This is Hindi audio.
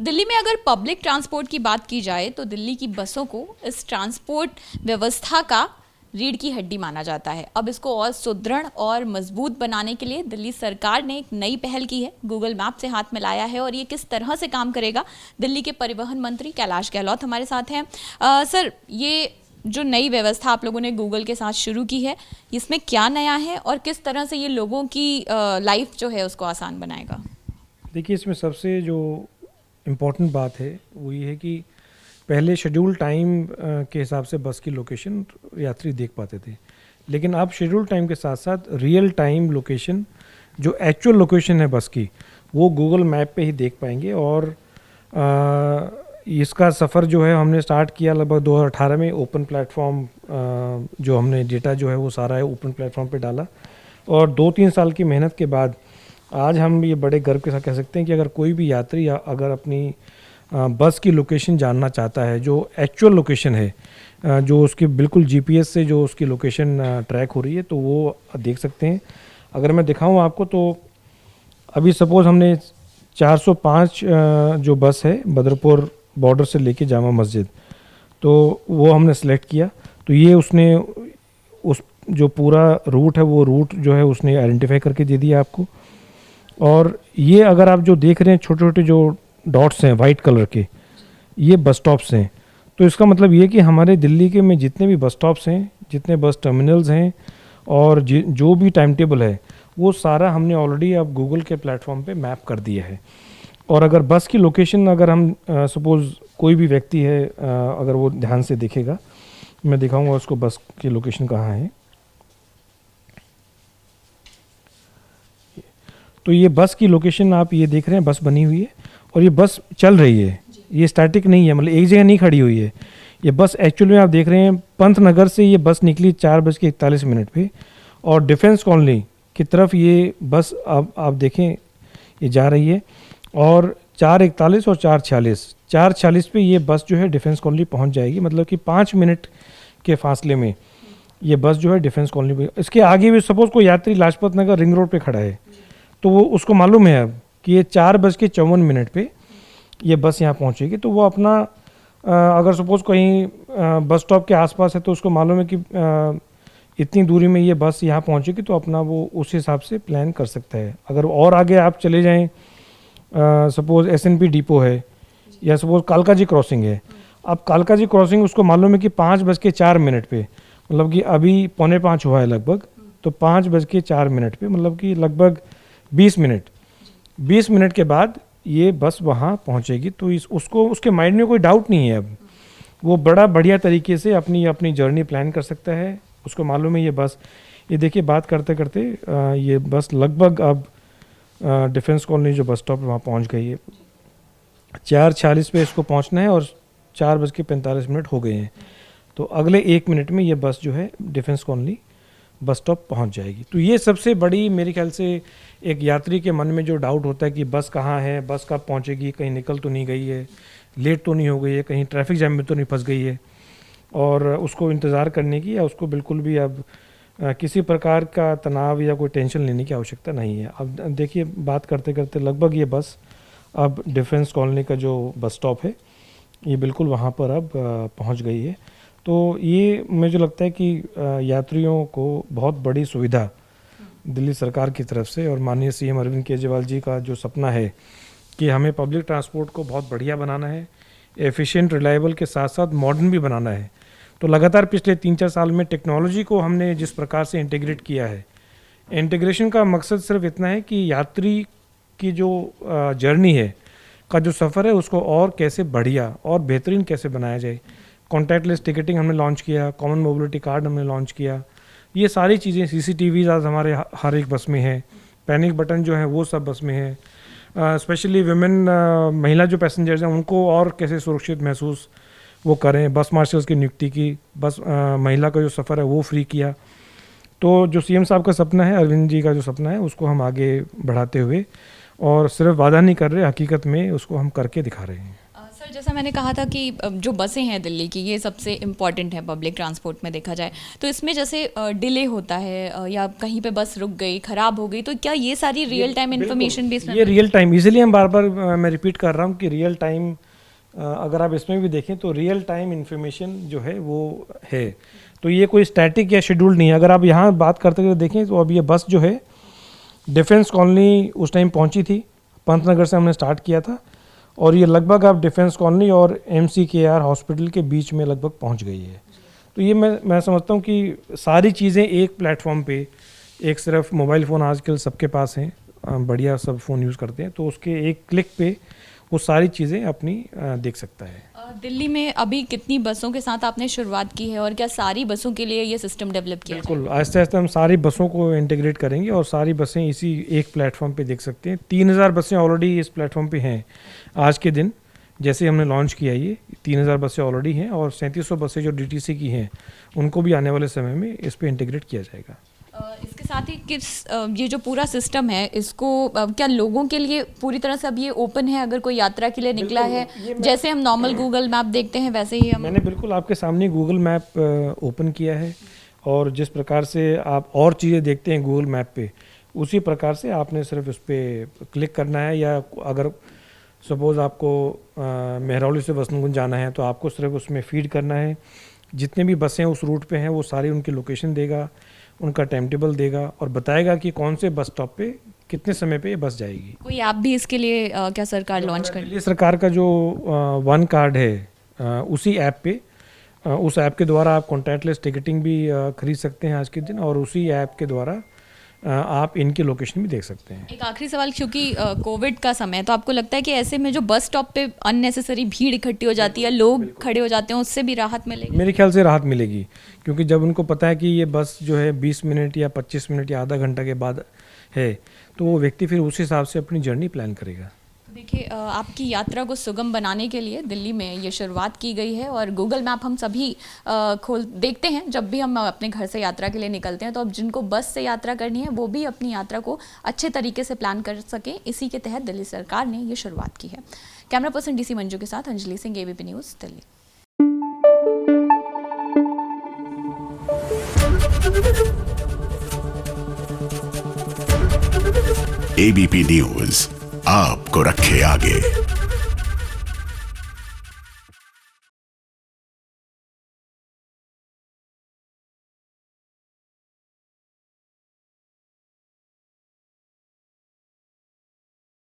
दिल्ली में अगर पब्लिक ट्रांसपोर्ट की बात की जाए तो दिल्ली की बसों को इस ट्रांसपोर्ट व्यवस्था का रीढ़ की हड्डी माना जाता है। अब इसको और सुदृढ़ और मजबूत बनाने के लिए दिल्ली सरकार ने एक नई पहल की है, गूगल मैप से हाथ मिलाया है। और ये किस तरह से काम करेगा, दिल्ली के परिवहन मंत्री कैलाश गहलोत हमारे साथ हैं। सर, ये जो नई व्यवस्था आप लोगों ने गूगल के साथ शुरू की है, इसमें क्या नया है और किस तरह से ये लोगों की लाइफ जो है उसको आसान बनाएगा? देखिए, इसमें सबसे जो इम्पोर्टेंट बात है वो ये है कि पहले शेड्यूल टाइम के हिसाब से बस की लोकेशन यात्री देख पाते थे, लेकिन अब शेड्यूल टाइम के साथ साथ रियल टाइम लोकेशन, जो एक्चुअल लोकेशन है बस की, वो गूगल मैप पे ही देख पाएंगे। और इसका सफ़र जो है हमने स्टार्ट किया लगभग 2018 में। ओपन प्लेटफॉर्म जो हमने डेटा जो है वो सारा है ओपन प्लेटफॉर्म पे डाला, और 2-3 साल की मेहनत के बाद आज हम ये बड़े गर्व के साथ कह सकते हैं कि अगर कोई भी यात्री अगर अपनी बस की लोकेशन जानना चाहता है, जो एक्चुअल लोकेशन है, जो उसकी बिल्कुल जीपीएस से जो उसकी लोकेशन ट्रैक हो रही है, तो वो देख सकते हैं। अगर मैं दिखाऊं आपको, तो अभी सपोज़ हमने 405 जो बस है बदरपुर बॉर्डर से लेके जामा मस्जिद, तो वो हमने सेलेक्ट किया। तो ये उसने उस जो पूरा रूट है वो रूट जो है उसने आइडेंटिफाई करके दे दिया आपको। और ये अगर आप जो देख रहे हैं छोटे छोटे जो डॉट्स हैं वाइट कलर के, ये बस स्टॉप्स हैं। तो इसका मतलब ये कि हमारे दिल्ली के में जितने भी बस स्टॉप्स हैं, जितने बस टर्मिनल्स हैं, और जो भी टाइम टेबल है, वो सारा हमने ऑलरेडी अब गूगल के प्लेटफॉर्म पे मैप कर दिया है। और अगर बस की लोकेशन अगर हम सपोज़ कोई भी व्यक्ति है, अगर वो ध्यान से देखेगा, मैं दिखाऊंगा उसको बस की लोकेशन कहाँ है। तो ये बस की लोकेशन आप ये देख रहे हैं, बस बनी हुई है और ये बस चल रही है, ये स्टैटिक नहीं है, मतलब एक जगह नहीं खड़ी हुई है। ये बस एक्चुअली में आप देख रहे हैं पंत नगर से ये बस निकली 4:41 पे, और डिफेंस कॉलोनी की तरफ ये बस आप देखें ये जा रही है। और 4:41 और 4:46 पे ये बस जो है डिफेंस कॉलोनी पहुंच जाएगी, मतलब कि 5 मिनट के फासले में ये बस जो है डिफेंस कॉलोनी पे। इसके आगे भी सपोज़ कोई यात्री लाजपत नगर रिंग रोड पे खड़ा है, तो वो उसको मालूम है अब कि ये 4:54 पे ये बस यहाँ पहुँचेगी। तो वो अपना अगर सपोज़ कहीं बस स्टॉप के आसपास है, तो उसको मालूम है कि इतनी दूरी में ये बस यहाँ पहुँचेगी, तो अपना वो उस हिसाब से प्लान कर सकता है। अगर और आगे आप चले जाएं, सपोज़ एसएनपी डिपो है, या सपोज़ कालका जी क्रॉसिंग है, अब कालका जी क्रॉसिंग उसको मालूम है कि 5:04 पे, मतलब कि अभी 4:45 हुआ है लगभग, तो 5:04 पे, मतलब कि लगभग 20 मिनट के बाद ये बस वहाँ पहुँचेगी। तो उसको उसके माइंड में कोई डाउट नहीं है, अब वो बड़ा बढ़िया तरीके से अपनी जर्नी प्लान कर सकता है। उसको मालूम है ये बस, ये देखिए बात करते करते ये बस लगभग अब डिफेंस कॉलोनी जो बस स्टॉप है वहाँ पहुँच गई है। 4:46 पे इसको पहुँचना है और 4:45 हो गए हैं, तो अगले 1 मिनट में ये बस जो है डिफेंस कॉलोनी बस स्टॉप पहुंच जाएगी। तो ये सबसे बड़ी मेरे ख्याल से एक यात्री के मन में जो डाउट होता है कि बस कहाँ है, बस कब पहुंचेगी, कहीं निकल तो नहीं गई है, लेट तो नहीं हो गई है, कहीं ट्रैफिक जैम में तो नहीं फंस गई है, और उसको इंतज़ार करने की या उसको बिल्कुल भी अब किसी प्रकार का तनाव या कोई टेंशन लेने की आवश्यकता नहीं है। अब देखिए बात करते करते लगभग ये बस अब डिफेंस कॉलोनी का जो बस स्टॉप है ये बिल्कुल वहाँ पर अब पहुँच गई है। तो ये मुझे लगता है कि यात्रियों को बहुत बड़ी सुविधा दिल्ली सरकार की तरफ से, और माननीय सीएम अरविंद केजरीवाल जी का जो सपना है कि हमें पब्लिक ट्रांसपोर्ट को बहुत बढ़िया बनाना है, एफिशिएंट, रिलायबल के साथ साथ मॉडर्न भी बनाना है। तो लगातार पिछले 3-4 साल में टेक्नोलॉजी को हमने जिस प्रकार से इंटीग्रेट किया है, इंटीग्रेशन का मकसद सिर्फ इतना है कि यात्री की जो जर्नी है, का जो सफ़र है, उसको और कैसे बढ़िया और बेहतरीन कैसे बनाया जाए। कॉन्टैक्टलेस टिकटिंग हमने लॉन्च किया, कॉमन मोबिलिटी कार्ड हमने लॉन्च किया, ये सारी चीज़ें, सीसीटीवी आज हमारे हर एक बस में है, पैनिक बटन जो है वो सब बस में है। स्पेशली विमेन, महिला जो पैसेंजर्स हैं उनको और कैसे सुरक्षित महसूस वो करें, बस मार्शल्स की नियुक्ति की, बस महिला का जो सफ़र है वो फ्री किया। तो जो सीएम साहब का सपना है, अरविंद जी का जो सपना है, उसको हम आगे बढ़ाते हुए और सिर्फ वादा नहीं कर रहे, हकीकत में उसको हम करके दिखा रहे हैं। सर, सर जैसा मैंने कहा था कि जो बसें हैं दिल्ली की ये सबसे इम्पॉर्टेंट है पब्लिक ट्रांसपोर्ट में देखा जाए, तो इसमें जैसे डिले होता है या कहीं पे बस रुक गई, खराब हो गई, तो क्या ये सारी रियल टाइम इन्फॉर्मेशन बेस्ड? ये रियल टाइम, इसीलिए हम बार बार मैं रिपीट कर रहा हूँ कि रियल टाइम, अगर आप इसमें भी देखें तो रियल टाइम इन्फॉर्मेशन जो है वो है। तो ये कोई स्टैटिक या शेड्यूल्ड नहीं है। अगर आप यहाँ बात करते हुए देखें तो अब ये बस जो है डिफेंस कॉलोनी उस टाइम पहुँची थी, पंतनगर से हमने स्टार्ट किया था, और ये लगभग अब डिफेंस कॉलोनी और MCKR हॉस्पिटल के बीच में लगभग पहुंच गई है। तो ये मैं समझता हूँ कि सारी चीज़ें एक प्लेटफॉर्म पे, एक सिर्फ मोबाइल फ़ोन आजकल सबके पास हैं, बढ़िया सब फ़ोन यूज़ करते हैं, तो उसके एक क्लिक पे वो सारी चीज़ें अपनी देख सकता है। दिल्ली में अभी कितनी बसों के साथ आपने शुरुआत की है और क्या सारी बसों के लिए ये सिस्टम डेवलप किया? बिल्कुल, आहिस्ते आहिस्ते हम सारी बसों को इंटीग्रेट करेंगे और सारी बसें इसी एक प्लेटफॉर्म पे देख सकते हैं। 3000 बसें ऑलरेडी इस प्लेटफॉर्म पे हैं आज के दिन, जैसे हमने लॉन्च किया ये 3000 बसें ऑलरेडी हैं, और 3700 बसें जो DTC की हैं उनको भी आने वाले समय में इस पे इंटीग्रेट किया जाएगा। इसके साथ ही ये जो पूरा सिस्टम है इसको क्या लोगों के लिए पूरी तरह से अब ये ओपन है? अगर कोई यात्रा के लिए निकला है, जैसे हम नॉर्मल गूगल मैप देखते हैं वैसे ही हम, मैंने बिल्कुल आपके सामने गूगल मैप ओपन किया है, और जिस प्रकार से आप और चीज़ें देखते हैं गूगल मैप पे, उसी प्रकार से आपने सिर्फ उस पर क्लिक करना है। या अगर सपोज़ आपको मेहरौली से वसंतकुंज जाना है तो आपको सिर्फ उसमें फीड करना है, जितने भी बसें उस रूट पे हैं वो सारी उनकी लोकेशन देगा, उनका टाइम टेबल देगा और बताएगा कि कौन से बस स्टॉप पे कितने समय पे ये बस जाएगी। कोई ऐप भी इसके लिए क्या सरकार लॉन्च कर? दिल्ली सरकार का जो वन कार्ड है, उसी ऐप पे, उस ऐप के द्वारा आप कॉन्टैक्टलेस टिकटिंग भी खरीद सकते हैं आज के दिन, और उसी ऐप के द्वारा आप इनकी लोकेशन भी देख सकते हैं। एक आखिरी सवाल, क्योंकि कोविड का समय है, तो आपको लगता है कि ऐसे में जो बस स्टॉप पे अननेसेसरी भीड़ इकट्ठी हो जाती है, लोग खड़े हो जाते हैं, उससे भी राहत मिलेगी? मेरे ख्याल से राहत मिलेगी, क्योंकि जब उनको पता है कि ये बस जो है 20 मिनट या 25 मिनट या आधा घंटा के बाद है, तो वो व्यक्ति फिर उस हिसाब से अपनी जर्नी प्लान करेगा। देखिए, आपकी यात्रा को सुगम बनाने के लिए दिल्ली में ये शुरुआत की गई है, और गूगल मैप हम सभी खोल देखते हैं जब भी हम अपने घर से यात्रा के लिए निकलते हैं। तो अब जिनको बस से यात्रा करनी है वो भी अपनी यात्रा को अच्छे तरीके से प्लान कर सकें, इसी के तहत दिल्ली सरकार ने ये शुरुआत की है। कैमरा पर्सन DC मंजू के साथ Anjali Singh, ABP news, Delhi. ABP news आपको रखे आगे।